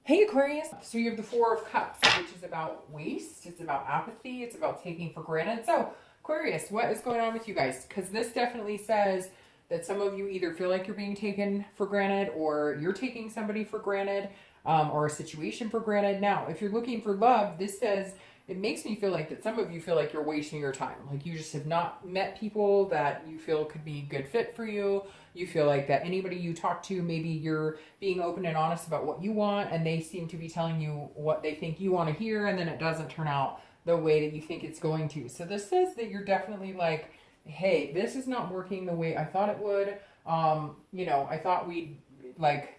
Hey Aquarius, so you have the Four of Cups, which is about waste, it's about apathy, it's about taking for granted. So Aquarius, what is going on with you guys? Because this definitely says that some of you either feel like you're being taken for granted or you're taking somebody for granted, or a situation for granted. Now, if you're looking for love, this says it makes me feel like that some of you feel like you're wasting your time. Like you just have not met people that you feel could be a good fit for you. You feel like that anybody you talk to, maybe you're being open and honest about what you want and they seem to be telling you what they think you want to hear, and then it doesn't turn out the way that you think it's going to. So this says that you're definitely like, hey, this is not working the way I thought it would. I thought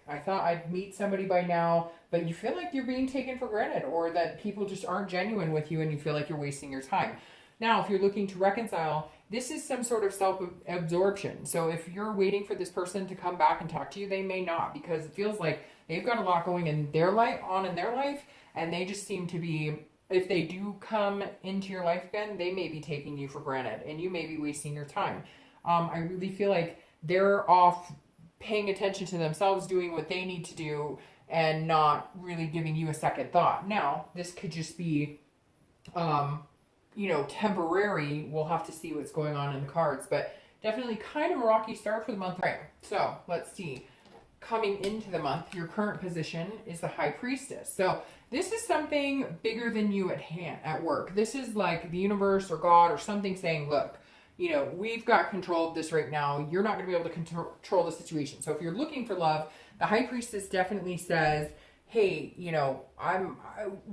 I thought I'd meet somebody by now, but you feel like you're being taken for granted or that people just aren't genuine with you and you feel like you're wasting your time. Now, if you're looking to reconcile, this is some sort of self-absorption. So if you're waiting for this person to come back and talk to you, they may not, because it feels like they've got a lot going in their life, and they just seem to be, if they do come into your life again, they may be taking you for granted and you may be wasting your time. I really feel like they're off paying attention to themselves, doing what they need to do, and not really giving you a second thought. Now, this could just be, temporary. We'll have to see what's going on in the cards, but definitely kind of a rocky start for the month. All right, so let's see. Coming into the month, your current position is the High Priestess. So this is something bigger than you at work. This is like the universe or God or something saying, look, we've got control of this right now. You're not going to be able to control the situation. So if you're looking for love, the High Priestess definitely says, hey,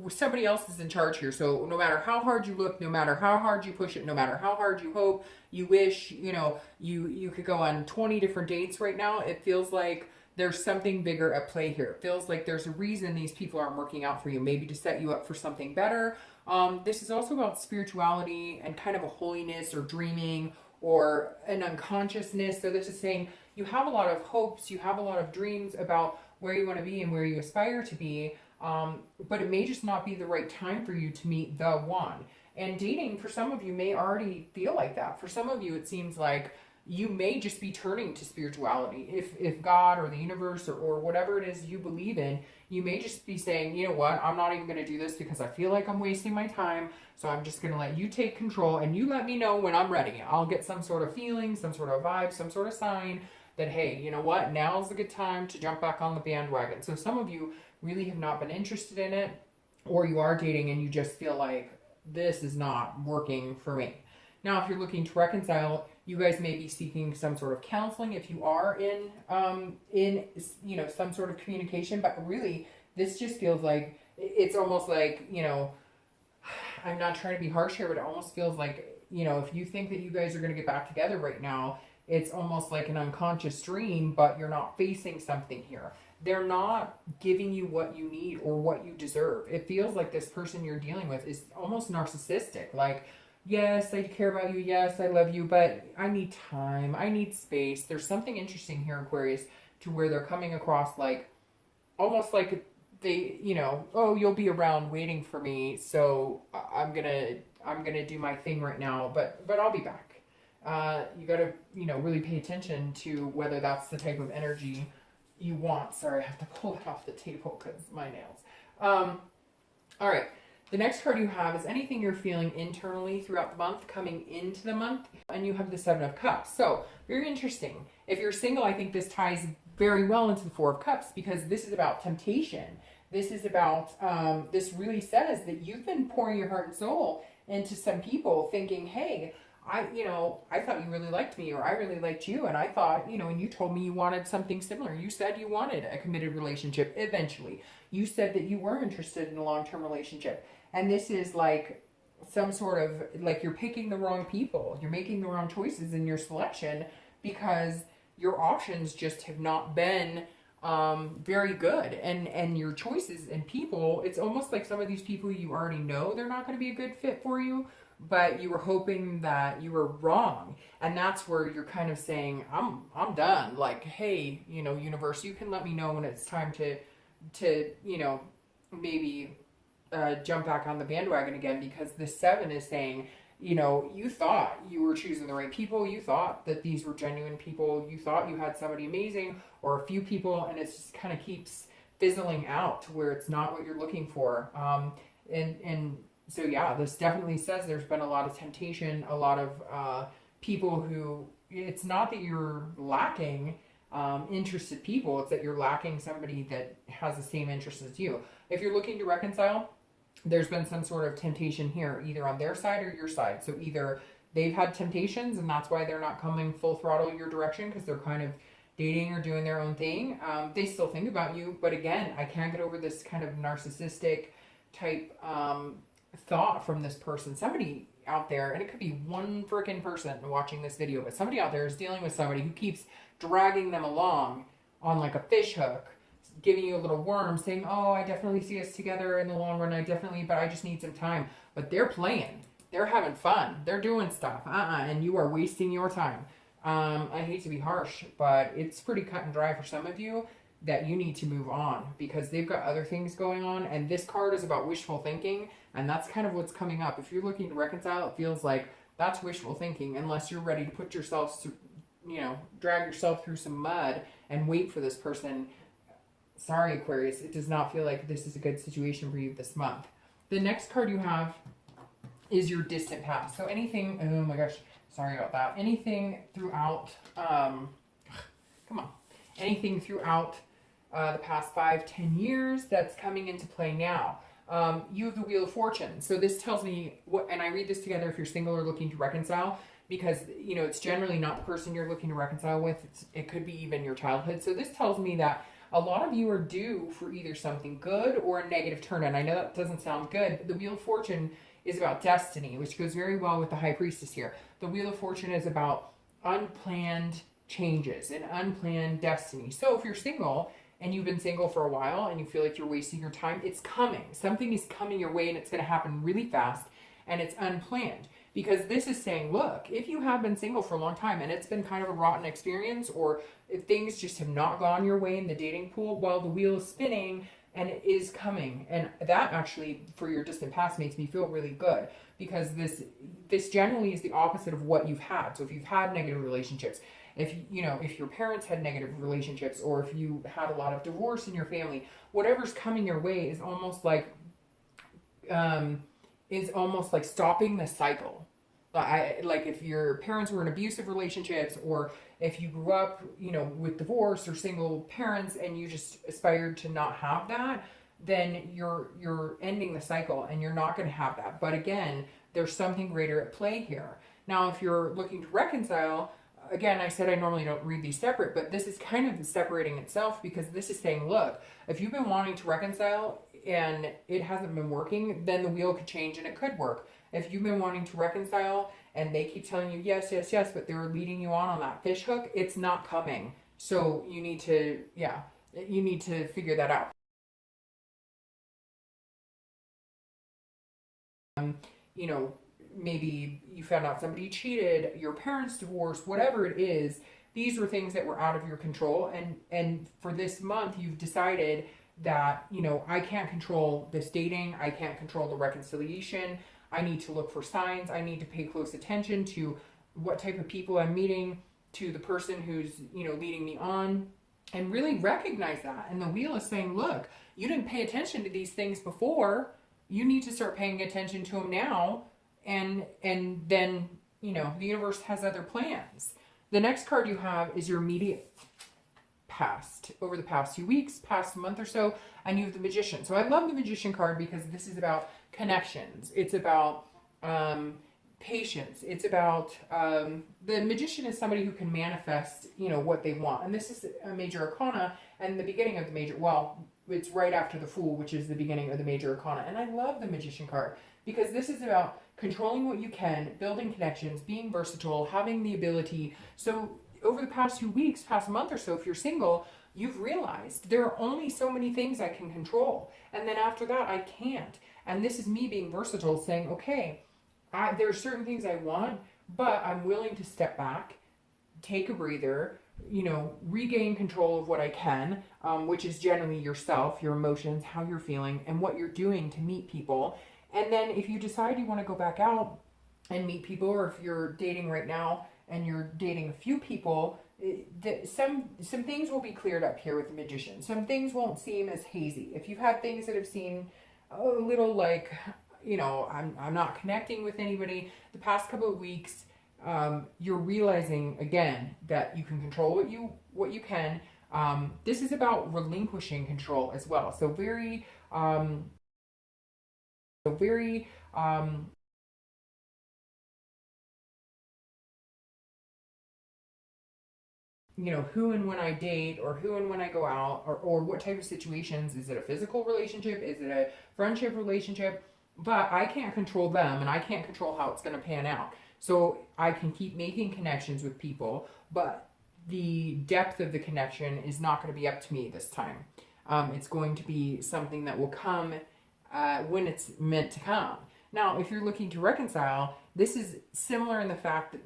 somebody else is in charge here. So no matter how hard you look, no matter how hard you push it, no matter how hard you hope, you wish, you could go on 20 different dates right now. It feels like there's something bigger at play here. It feels like there's a reason these people aren't working out for you, maybe to set you up for something better. This is also about spirituality and kind of a holiness or dreaming or an unconsciousness. So this is saying you have a lot of hopes, you have a lot of dreams about where you want to be and where you aspire to be, but it may just not be the right time for you to meet the one. And dating, for some of you, may already feel like that. For some of you, it seems like you may just be turning to spirituality. If God or the universe or whatever it is you believe in, you may just be saying, you know what, I'm not even going to do this because I feel like I'm wasting my time. So I'm just going to let you take control and you let me know when I'm ready. I'll get some sort of feeling, some sort of vibe, some sort of sign that, hey, you know what, now's a good time to jump back on the bandwagon. So some of you really have not been interested in it, or you are dating and you just feel like this is not working for me. Now, if you're looking to reconcile, you guys may be seeking some sort of counseling if you are in some sort of communication. But really, this just feels like it's almost like, I'm not trying to be harsh here, but it almost feels like, if you think that you guys are going to get back together right now, it's almost like an unconscious dream, but you're not facing something here. They're not giving you what you need or what you deserve. It feels like this person you're dealing with is almost narcissistic. Like, yes, I care about you. Yes, I love you, but I need time. I need space. There's something interesting here, Aquarius, to where they're coming across like, almost like they, oh, you'll be around waiting for me. So I'm gonna do my thing right now, but I'll be back. You got to, really pay attention to whether that's the type of energy you want. Sorry, I have to pull it off the table because my nails. All right. The next card you have is anything you're feeling internally throughout the month coming into the month. And you have the Seven of Cups. So very interesting. If you're single, I think this ties very well into the Four of Cups because this is about temptation. This is about, this really says that you've been pouring your heart and soul into some people thinking, hey, I thought you really liked me, or I really liked you, and I thought, and you told me you wanted something similar. You said you wanted a committed relationship eventually. You said that you were interested in a long-term relationship. And this is like some sort of, like you're picking the wrong people. You're making the wrong choices in your selection because your options just have not been very good. And your choices and people, it's almost like some of these people you already know they're not going to be a good fit for you, but you were hoping that you were wrong. And that's where you're kind of saying, I'm done. Like, hey, universe, you can let me know when it's time to maybe jump back on the bandwagon again, because the Seven is saying, you thought you were choosing the right people. You thought that these were genuine people. You thought you had somebody amazing or a few people, and it just kind of keeps fizzling out to where it's not what you're looking for. And so yeah, this definitely says there's been a lot of temptation, a lot of people who, it's not that you're lacking interested people, it's that you're lacking somebody that has the same interests as you. If you're looking to reconcile, there's been some sort of temptation here, either on their side or your side. So either they've had temptations and that's why they're not coming full throttle your direction because they're kind of dating or doing their own thing. They still think about you, but again, I can't get over this kind of narcissistic type thought from this person. Somebody out there, and it could be one freaking person watching this video, but somebody out there is dealing with somebody who keeps dragging them along on like a fish hook, giving you a little worm, saying, oh, I definitely see us together in the long run, but I just need some time. But they're playing, they're having fun, they're doing stuff, and you are wasting your time. I hate to be harsh, but it's pretty cut and dry for some of you that you need to move on because they've got other things going on. And this card is about wishful thinking. And that's kind of what's coming up. If you're looking to reconcile, it feels like that's wishful thinking unless you're ready to put yourself through, drag yourself through some mud and wait for this person. Sorry, Aquarius, it does not feel like this is a good situation for you this month. The next card you have is your distant past. So anything, oh my gosh, sorry about that. Anything throughout, anything throughout the past 5-10 years that's coming into play now. You have the Wheel of Fortune. So this tells me what, and I read this together if you're single or looking to reconcile, because, it's generally not the person you're looking to reconcile with. It could be even your childhood. So this tells me that a lot of you are due for either something good or a negative turn. And I know that doesn't sound good, but the Wheel of Fortune is about destiny, which goes very well with the High Priestess here. The Wheel of Fortune is about unplanned changes and unplanned destiny. So if you're single and you've been single for a while and you feel like you're wasting your time, it's coming. Something is coming your way and it's going to happen really fast and it's unplanned. Because this is saying, look, if you have been single for a long time and it's been kind of a rotten experience, or if things just have not gone your way in the dating pool, while the wheel is spinning and it is coming. And that actually, for your distant past, makes me feel really good, because this generally is the opposite of what you've had. So if you've had negative relationships, if your parents had negative relationships, or if you had a lot of divorce in your family, whatever's coming your way is almost like stopping the cycle. Like if your parents were in abusive relationships, or if you grew up, with divorce or single parents and you just aspired to not have that, then you're ending the cycle and you're not going to have that. But again, there's something greater at play here. Now, if you're looking to reconcile, again, I said I normally don't read these separate, but this is kind of separating itself, because this is saying, look, if you've been wanting to reconcile and it hasn't been working, then the wheel could change and it could work. If you've been wanting to reconcile and they keep telling you yes, yes, yes, but they're leading you on that fish hook, it's not coming. So you need to figure that out. Maybe you found out somebody cheated, your parents divorced, whatever it is, these were things that were out of your control. And for this month, you've decided that, I can't control this dating. I can't control the reconciliation. I need to look for signs. I need to pay close attention to what type of people I'm meeting, to the person who's, leading me on, and really recognize that. And the wheel is saying, look, you didn't pay attention to these things before. You need to start paying attention to them now. And then, the universe has other plans. The next card you have is your immediate past, over the past few weeks, past month or so, and you have the Magician. So I love the Magician card because this is about connections. It's about patience. It's about the Magician is somebody who can manifest, what they want. And this is a major arcana, and the beginning of the major, it's right after the Fool, which is the beginning of the major arcana. And I love the Magician card because this is about controlling what you can, building connections, being versatile, having the ability. So over the past few weeks, past month or so, if you're single, you've realized there are only so many things I can control. And then after that, I can't. And this is me being versatile, saying, okay, there are certain things I want, but I'm willing to step back, take a breather, regain control of what I can, which is generally yourself, your emotions, how you're feeling, and what you're doing to meet people. And then if you decide you want to go back out and meet people, or if you're dating right now and you're dating a few people, some things will be cleared up here with the Magician. Some things won't seem as hazy. If you've had things that have seemed a little like, you know, I'm not connecting with anybody the past couple of weeks, you're realizing again that you can control what you can. This is about relinquishing control as well. So very you know, who and when I date, or who and when I go out, or what type of situations. Is it a physical relationship? Is it a friendship relationship? But I can't control them, and I can't control how it's going to pan out. So I can keep making connections with people, but the depth of the connection is not going to be up to me this time. It's going to be something that will come when it's meant to come. Now, if you're looking to reconcile, this is similar in the fact that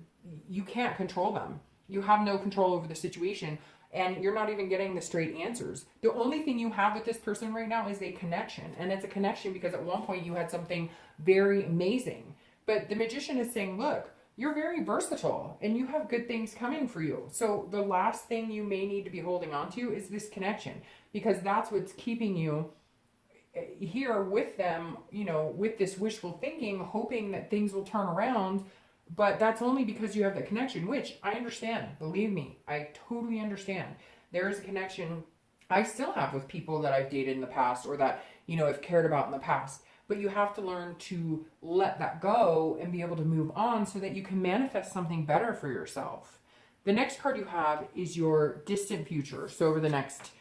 you can't control them. You have no control over the situation, and you're not even getting the straight answers. The only thing you have with this person right now is a connection, and it's a connection because at one point you had something very amazing. But the Magician is saying, look, you're very versatile and you have good things coming for you. So the last thing you may need to be holding on to is this connection, because that's what's keeping you here with them, you know, with this wishful thinking, hoping that things will turn around. But that's only because you have that connection, which I understand. Believe me, I totally understand. There is a connection I still have with people that I've dated in the past, or that, you know, I've cared about in the past. But you have to learn to let that go and be able to move on so that you can manifest something better for yourself. The next card you have is your distant future. So over the next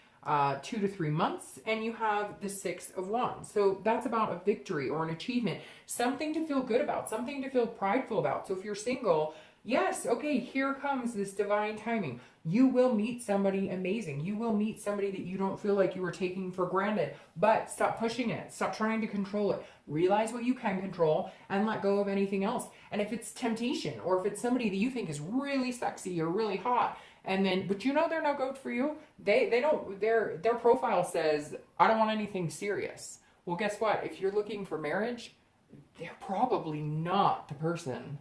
2 to 3 months, and you have the Six of Wands. So that's about a victory or an achievement, something to feel good about, something to feel prideful about. So if you're single, yes, okay, here comes this divine timing. You will meet somebody amazing. You will meet somebody that you don't feel like you were taking for granted. But stop pushing it. Stop trying to control it. Realize what you can control and let go of anything else. And if it's temptation, or if it's somebody that you think is really sexy or really hot, and then, but you know they're no good for you. They don't, their profile says, I don't want anything serious. Well, guess what? If you're looking for marriage, they're probably not the person.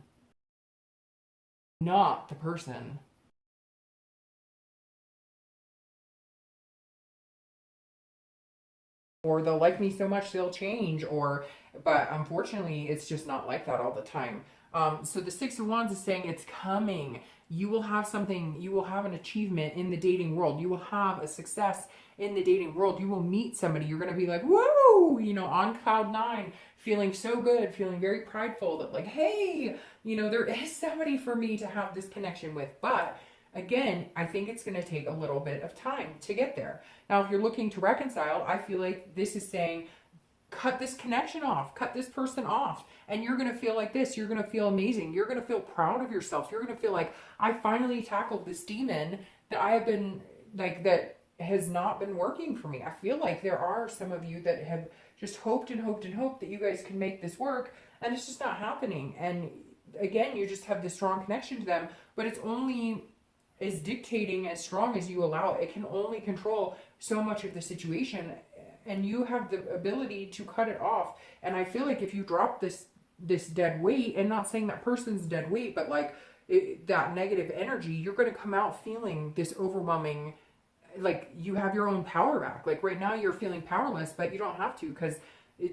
Not the person. Or they'll like me so much they'll change, but unfortunately it's just not like that all the time. So the Six of Wands is saying it's coming. You will have something, you will have an achievement in the dating world. You will have a success in the dating world. You will meet somebody. You're going to be like, whoa, you know, on cloud nine, feeling so good, feeling very prideful that like, hey, you know, there is somebody for me to have this connection with. But again, I think it's going to take a little bit of time to get there. Now, if you're looking to reconcile, I feel like this is saying, cut this connection off, cut this person off, and you're going to feel like this. You're going to feel amazing. You're going to feel proud of yourself. You're going to feel like, I finally tackled this demon that I have been, like, that has not been working for me. I feel like there are some of you that have just hoped and hoped and hoped that you guys can make this work, and it's just not happening. And again, you just have this strong connection to them, but it's only as dictating as strong as you allow it. It can only control so much of the situation, and you have the ability to cut it off. And I feel like if you drop this dead weight, and not saying that person's dead weight, but like that negative energy, you're going to come out feeling this overwhelming, like you have your own power back. Like right now you're feeling powerless, but you don't have to, because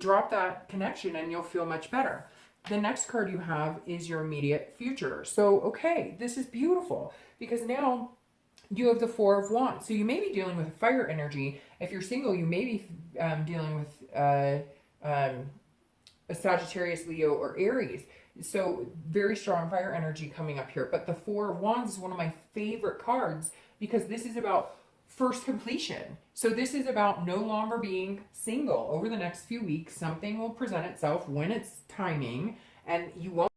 drop that connection and you'll feel much better. The next card you have is your immediate future. So, okay, this is beautiful, because now you have the Four of Wands. So you may be dealing with fire energy. If you're single, you may be dealing with a Sagittarius, Leo, or Aries. So very strong fire energy coming up here. But the Four of Wands is one of my favorite cards, because this is about first completion. So this is about no longer being single. Over the next few weeks, something will present itself when it's timing, and you won't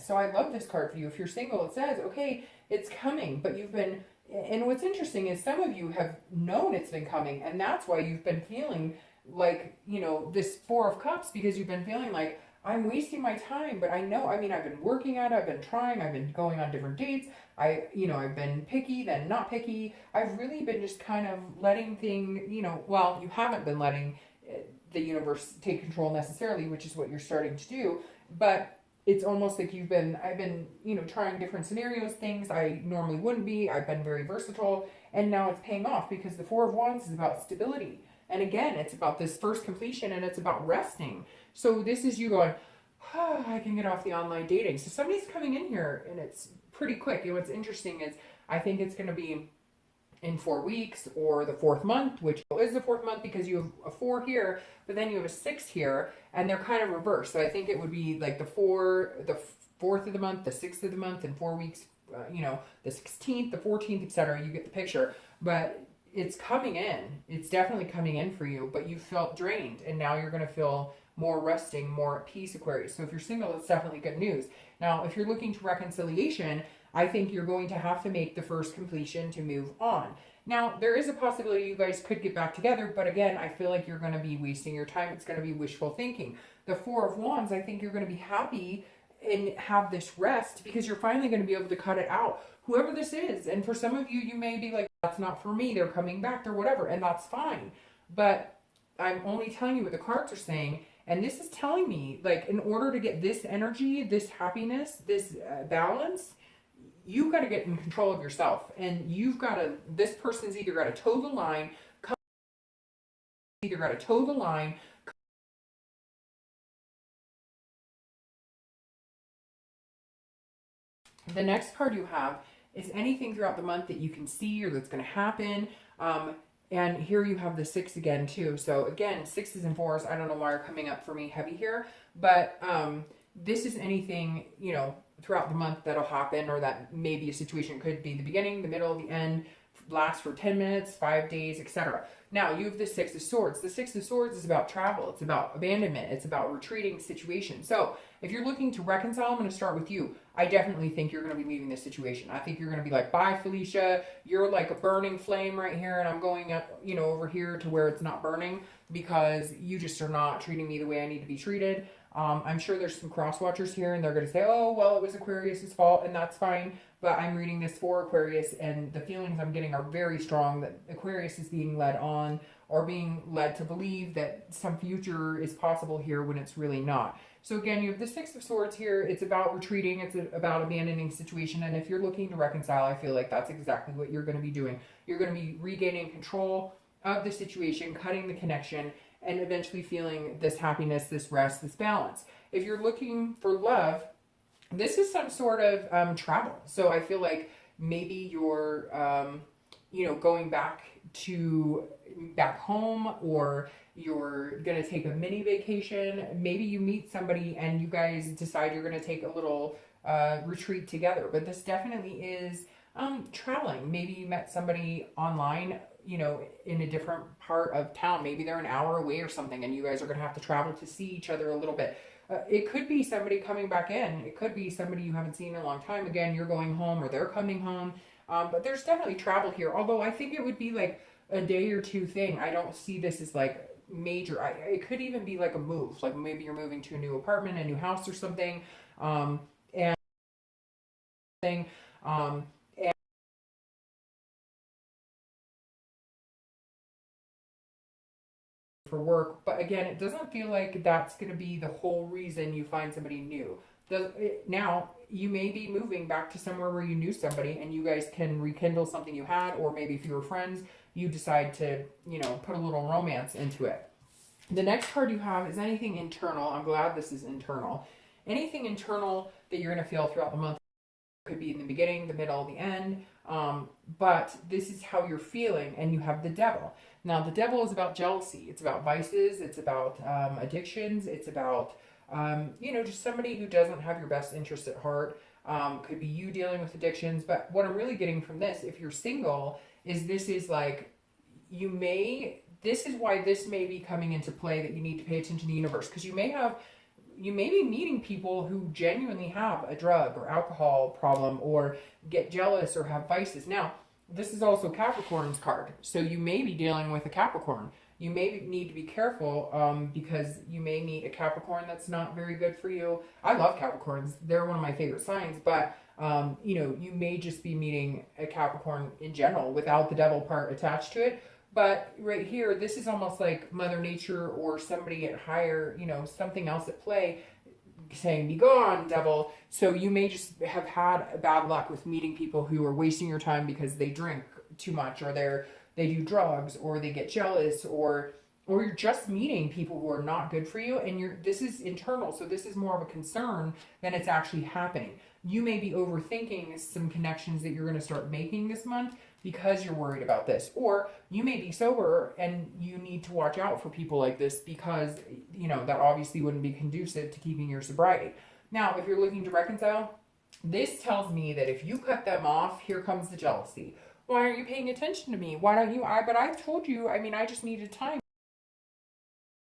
So I love this card for you. If you're single, it says, okay, it's coming, but you've been, and what's interesting is some of you have known it's been coming, and that's why you've been feeling like, you know, this Four of Cups, because you've been feeling like, I'm wasting my time. But I know, I mean, I've been working at it, I've been trying, I've been going on different dates, I've been picky, then not picky. I've really been just kind of letting things, well, you haven't been letting the universe take control necessarily, which is what you're starting to do. But it's almost like I've been, you know, trying different scenarios, things I normally wouldn't be. I've been very versatile, and now it's paying off because the Four of Wands is about stability. And again, it's about this first completion, and it's about resting. So this is you going, oh, I can get off the online dating. So somebody's coming in here, and it's pretty quick. And what's interesting is I think it's going to be in 4 weeks or the 4th month, which is the 4th month because you have a 4 here, but then you have a 6 here, and they're kind of reversed. So I think it would be like the 4th of the month, the 6th of the month, in 4 weeks, you know, the 16th, the 14th, etc. You get the picture. But it's coming in. It's definitely coming in for you, but you felt drained, and now you're going to feel more resting, more at peace, Aquarius. So if you're single, it's definitely good news. Now, if you're looking to reconciliation, I think you're going to have to make the first completion to move on. Now, there is a possibility you guys could get back together, but again, I feel like you're going to be wasting your time. It's going to be wishful thinking. The Four of Wands, I think you're going to be happy and have this rest because you're finally going to be able to cut it out. Whoever this is, and for some of you, you may be like, that's not for me, they're coming back or whatever, and that's fine. But I'm only telling you what the cards are saying, and this is telling me, like, in order to get this energy, this happiness, this balance, you've got to get in control of yourself, and you've got to, this person's either got to toe the line, The next card you have is anything throughout the month that you can see or that's going to happen. And here you have the 6 again too. So again, 6s and 4s, I don't know why are coming up for me heavy here, but this is anything, you know, throughout the month that'll happen, or that maybe a situation could be the beginning, the middle, the end, last for 10 minutes, 5 days, etc. Now you have the 6 of Swords. The 6 of Swords is about travel. It's about abandonment. It's about retreating situations. So if you're looking to reconcile, I'm going to start with you. I definitely think you're going to be leaving this situation. I think you're going to be like, bye, Felicia. You're like a burning flame right here, and I'm going up, you know, over here to where it's not burning because you just are not treating me the way I need to be treated. I'm sure there's some cross watchers here, and they're going to say, oh, well, it was Aquarius's fault, and that's fine. But I'm reading this for Aquarius, and the feelings I'm getting are very strong that Aquarius is being led on, or being led to believe that some future is possible here when it's really not. So again, you have the 6 of Swords here. It's about retreating. It's about abandoning situation. And if you're looking to reconcile, I feel like that's exactly what you're going to be doing. You're going to be regaining control of the situation, cutting the connection, and eventually feeling this happiness, this rest, this balance. If you're looking for love, this is some sort of travel. So I feel like maybe you're, you know, going back home, or you're going to take a mini vacation. Maybe you meet somebody and you guys decide you're going to take a little retreat together. But this definitely is traveling. Maybe you met somebody online, you know, in a different part of town. Maybe they're an hour away or something, and you guys are going to have to travel to see each other a little bit. It could be somebody coming back in. It could be somebody you haven't seen in a long time. Again, you're going home or they're coming home. But there's definitely travel here. Although I think it would be like a day or two thing. I don't see this as like major. It could even be like a move. Like maybe you're moving to a new apartment, a new house or something. And for work. But again, it doesn't feel like that's going to be the whole reason you find somebody new. Now, you may be moving back to somewhere where you knew somebody and you guys can rekindle something you had, or maybe if you were friends, you decide to, you know, put a little romance into it. The next card you have is anything internal. I'm glad this is internal. Anything internal that you're going to feel throughout the month. Could be in the beginning, the middle, the end. But this is how you're feeling, and you have the Devil. Now, the Devil is about jealousy. It's about vices. It's about addictions. It's about, you know, just somebody who doesn't have your best interest at heart. Could be you dealing with addictions. But what I'm really getting from this, if you're single, is this is like, this is why this may be coming into play, that you need to pay attention to the universe. Because you may be meeting people who genuinely have a drug or alcohol problem, or get jealous or have vices. Now, this is also Capricorn's card. So you may be dealing with a Capricorn. You may need to be careful because you may meet a Capricorn that's not very good for you. I love Capricorns. They're one of my favorite signs. But, you know, you may just be meeting a Capricorn in general without the Devil part attached to it. But right here, this is almost like Mother Nature or somebody at higher, you know, something else at play saying, be gone, devil. So you may just have had bad luck with meeting people who are wasting your time because they drink too much, or they do drugs, or they get jealous, or you're just meeting people who are not good for you, and this is internal, so this is more of a concern than it's actually happening. You may be overthinking some connections that you're going to start making this month because you're worried about this, or you may be sober and you need to watch out for people like this because, you know, that obviously wouldn't be conducive to keeping your sobriety. Now, if you're looking to reconcile, this tells me that if you cut them off, here comes the jealousy. Why aren't you paying attention to me? Why don't you? But I've told you, I mean, I just needed time.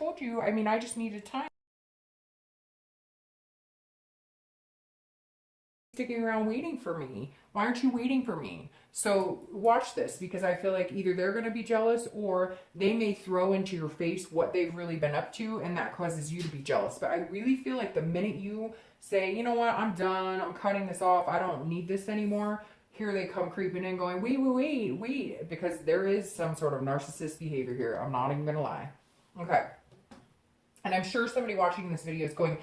I just needed time. Sticking around waiting for me. Why aren't you waiting for me? So watch this, because I feel like either they're going to be jealous or they may throw into your face what they've really been up to, and that causes you to be jealous. But I really feel like the minute you say, you know what, I'm done, I'm cutting this off, I don't need this anymore, here they come creeping in going, wait, because there is some sort of narcissist behavior here. I'm not even going to lie. Okay. And I'm sure somebody watching this video is going,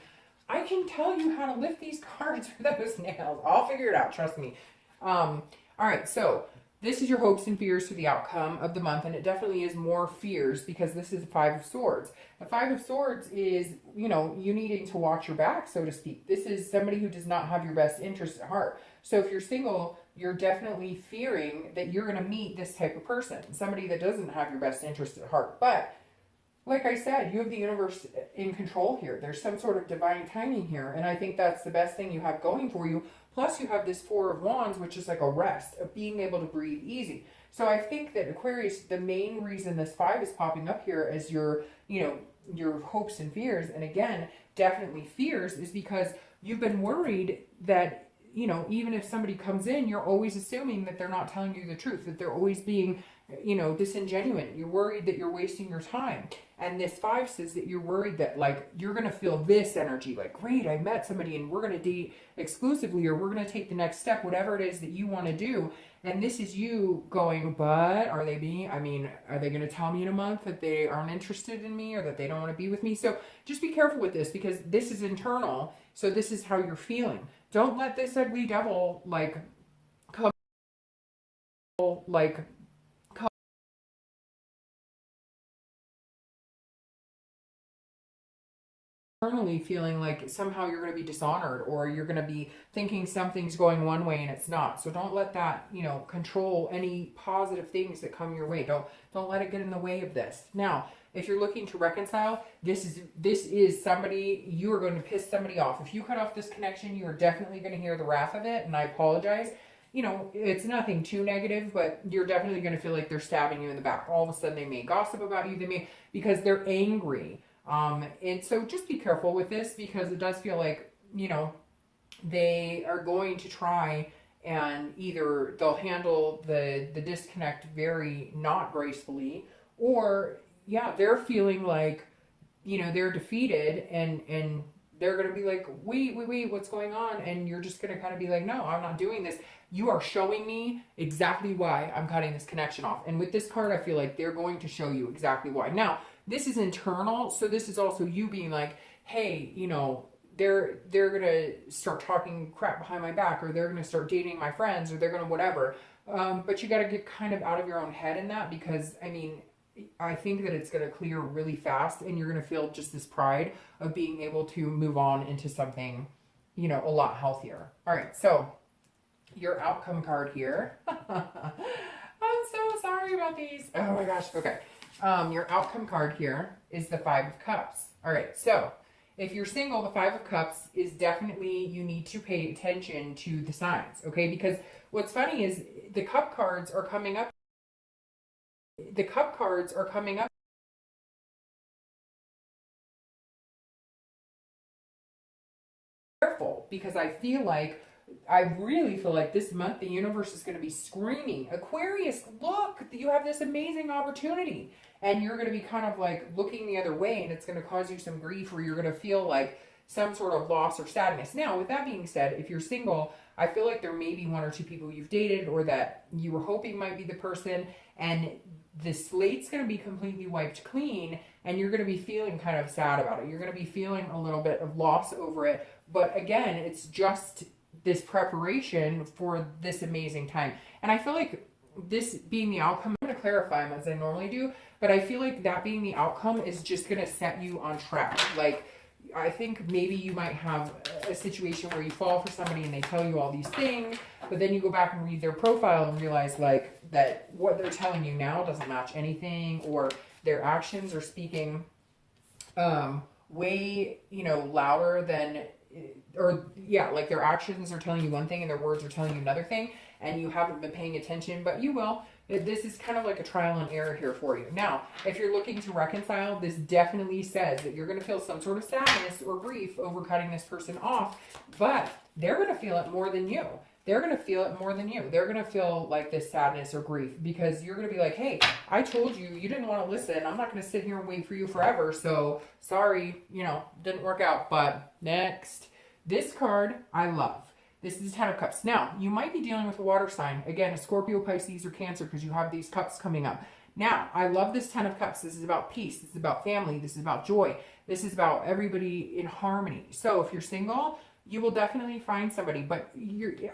I can tell you how to lift these cards for those nails. I'll figure it out, trust me. All right, so this is your hopes and fears for the outcome of the month, and it definitely is more fears because this is the Five of Swords. The Five of Swords is, you know, you needing to watch your back, so to speak. This is somebody who does not have your best interest at heart. So if you're single, you're definitely fearing that you're going to meet this type of person, somebody that doesn't have your best interest at heart. But like I said, you have the universe in control here. There's some sort of divine timing here, and I think that's the best thing you have going for you. Plus, you have this Four of Wands, which is like a rest of being able to breathe easy. So I think that Aquarius, the main reason this five is popping up here as your, you know, your hopes and fears, and again, definitely fears, is because you've been worried that, you know, even if somebody comes in, you're always assuming that they're not telling you the truth, that they're always being, you know, disingenuous. You're worried that you're wasting your time. And this five says that you're worried that, like, you're going to feel this energy, like, great, I met somebody and we're going to date exclusively, or we're going to take the next step, whatever it is that you want to do. And this is you going, but are they going to tell me in a month that they aren't interested in me or that they don't want to be with me? So just be careful with this, because this is internal. So this is how you're feeling. Don't let this ugly devil, like, come, like, internally feeling like somehow you're going to be dishonored, or you're going to be thinking something's going one way and it's not. So don't let that, you know, control any positive things that come your way. Don't let it get in the way of this. Now, if you're looking to reconcile, this is somebody, you are going to piss somebody off. If you cut off this connection, you are definitely going to hear the wrath of it, and I apologize. You know, it's nothing too negative, but you're definitely going to feel like they're stabbing you in the back. All of a sudden they may gossip about you, they may, because they're angry. And so just be careful with this, because it does feel like, you know, they are going to try and either they'll handle the disconnect very not gracefully, or yeah, they're feeling like, you know, they're defeated, and they're going to be like, wait, what's going on? And you're just going to kind of be like, no, I'm not doing this. You are showing me exactly why I'm cutting this connection off. And with this card, I feel like they're going to show you exactly why. Now, this is internal, so this is also you being like, hey, you know, they're going to start talking crap behind my back, or they're going to start dating my friends, or they're going to whatever. But you got to get kind of out of your own head in that, because, I mean, I think that it's going to clear really fast, and you're going to feel just this pride of being able to move on into something, you know, a lot healthier. All right, so your outcome card here. I'm so sorry about these. Oh my gosh. Okay. Your outcome card here is the Five of Cups. All right. So if you're single, the Five of Cups is definitely, you need to pay attention to the signs. Okay. Because what's funny is the cup cards are coming up. The cup cards are coming up. Careful, because I really feel like this month the universe is going to be screaming, Aquarius, look, you have this amazing opportunity. And you're going to be kind of like looking the other way, and it's going to cause you some grief, where you're going to feel like, some sort of loss or sadness. Now, with that being said, if you're single, I feel like there may be one or two people you've dated or that you were hoping might be the person, and the slate's going to be completely wiped clean, and you're going to be feeling kind of sad about it. You're going to be feeling a little bit of loss over it. But again, it's just this preparation for this amazing time. And I feel like this being the outcome, I'm going to clarify them as I normally do, but I feel like that being the outcome is just going to set you on track. Like, I think maybe you might have a situation where you fall for somebody and they tell you all these things, but then you go back and read their profile and realize like that what they're telling you now doesn't match anything, or their actions are speaking way, you know, louder than, or yeah, like their actions are telling you one thing and their words are telling you another thing, and you haven't been paying attention, but you will. This is kind of like a trial and error here for you. Now, if you're looking to reconcile, this definitely says that you're going to feel some sort of sadness or grief over cutting this person off, but they're going to feel it more than you. They're going to feel it more than you. They're going to feel like this sadness or grief because you're going to be like, hey, I told you, you didn't want to listen. I'm not going to sit here and wait for you forever. So sorry, you know, didn't work out. But next, this card I love. This is the Ten of Cups. Now, you might be dealing with a water sign. Again, a Scorpio, Pisces, or Cancer, because you have these cups coming up. Now, I love this Ten of Cups. This is about peace. This is about family. This is about joy. This is about everybody in harmony. So if you're single, you will definitely find somebody, but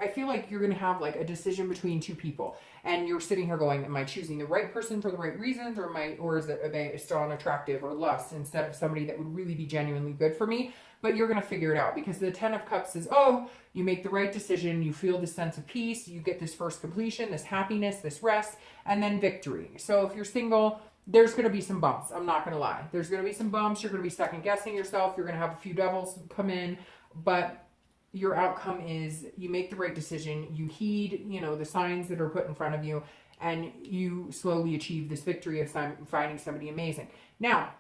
I feel like you're going to have like a decision between two people, and you're sitting here going, am I choosing the right person for the right reasons, or is it based on attractive or lust instead of somebody that would really be genuinely good for me? But you're going to figure it out, because the Ten of Cups is, oh, you make the right decision, you feel this sense of peace, you get this first completion, this happiness, this rest, and then victory. So if you're single, there's going to be some bumps. I'm not going to lie. There's going to be some bumps. You're going to be second guessing yourself. You're going to have a few devils come in, but your outcome is you make the right decision. You heed, you know, the signs that are put in front of you, and you slowly achieve this victory of finding somebody amazing. Now,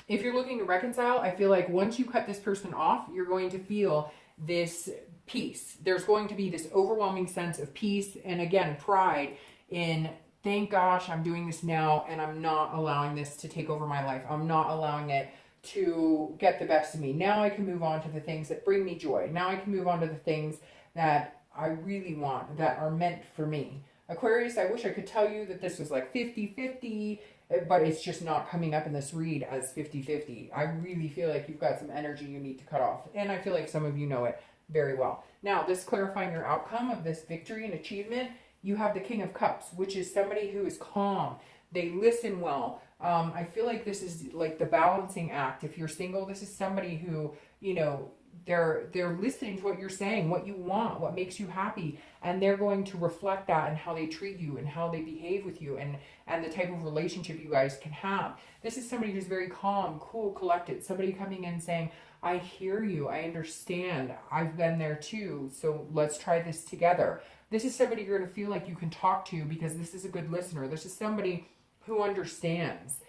if you're looking to reconcile, I feel like once you cut this person off, you're going to feel this peace. There's going to be this overwhelming sense of peace, and again, pride in, thank gosh, I'm doing this now, and I'm not allowing this to take over my life. I'm not allowing it to get the best of me. Now I can move on to the things that bring me joy. Now I can move on to the things that I really want, that are meant for me. Aquarius, I wish I could tell you that this was like 50-50, but it's just not coming up in this read as 50-50. I really feel like you've got some energy you need to cut off, and I feel like some of you know it very well. Now, this clarifying your outcome of this victory and achievement, you have the King of Cups, which is somebody who is calm. They listen well. I feel like this is like the balancing act. If you're single, this is somebody who, you know, they're listening to what you're saying, what you want, what makes you happy, and they're going to reflect that in how they treat you and how they behave with you, and the type of relationship you guys can have. This is somebody who's very calm, cool, collected, somebody coming in saying, I hear you, I understand, I've been there too, so let's try this together. This is somebody you're going to feel like you can talk to, because this is a good listener. This is somebody who understands,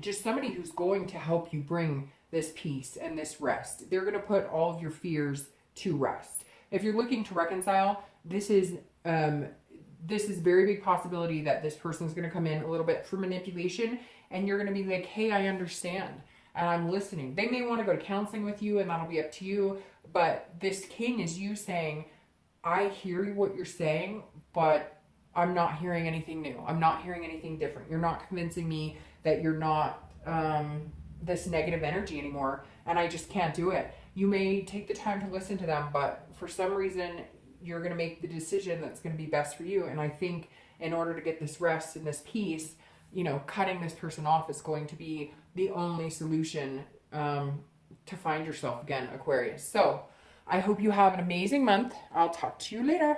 just somebody who's going to help you bring this peace and this rest. They're going to put all of your fears to rest. If you're looking to reconcile, this is very big possibility that this person's going to come in a little bit for manipulation, and you're going to be like, hey, I understand, and I'm listening. They may want to go to counseling with you, and that'll be up to you, but this King is you saying, I hear what you're saying, but I'm not hearing anything new. I'm not hearing anything different. You're not convincing me that you're not this negative energy anymore, and I just can't do it. You may take the time to listen to them, but for some reason, you're going to make the decision that's going to be best for you. And I think in order to get this rest and this peace, you know, cutting this person off is going to be the only solution to find yourself again, Aquarius. So I hope you have an amazing month. I'll talk to you later.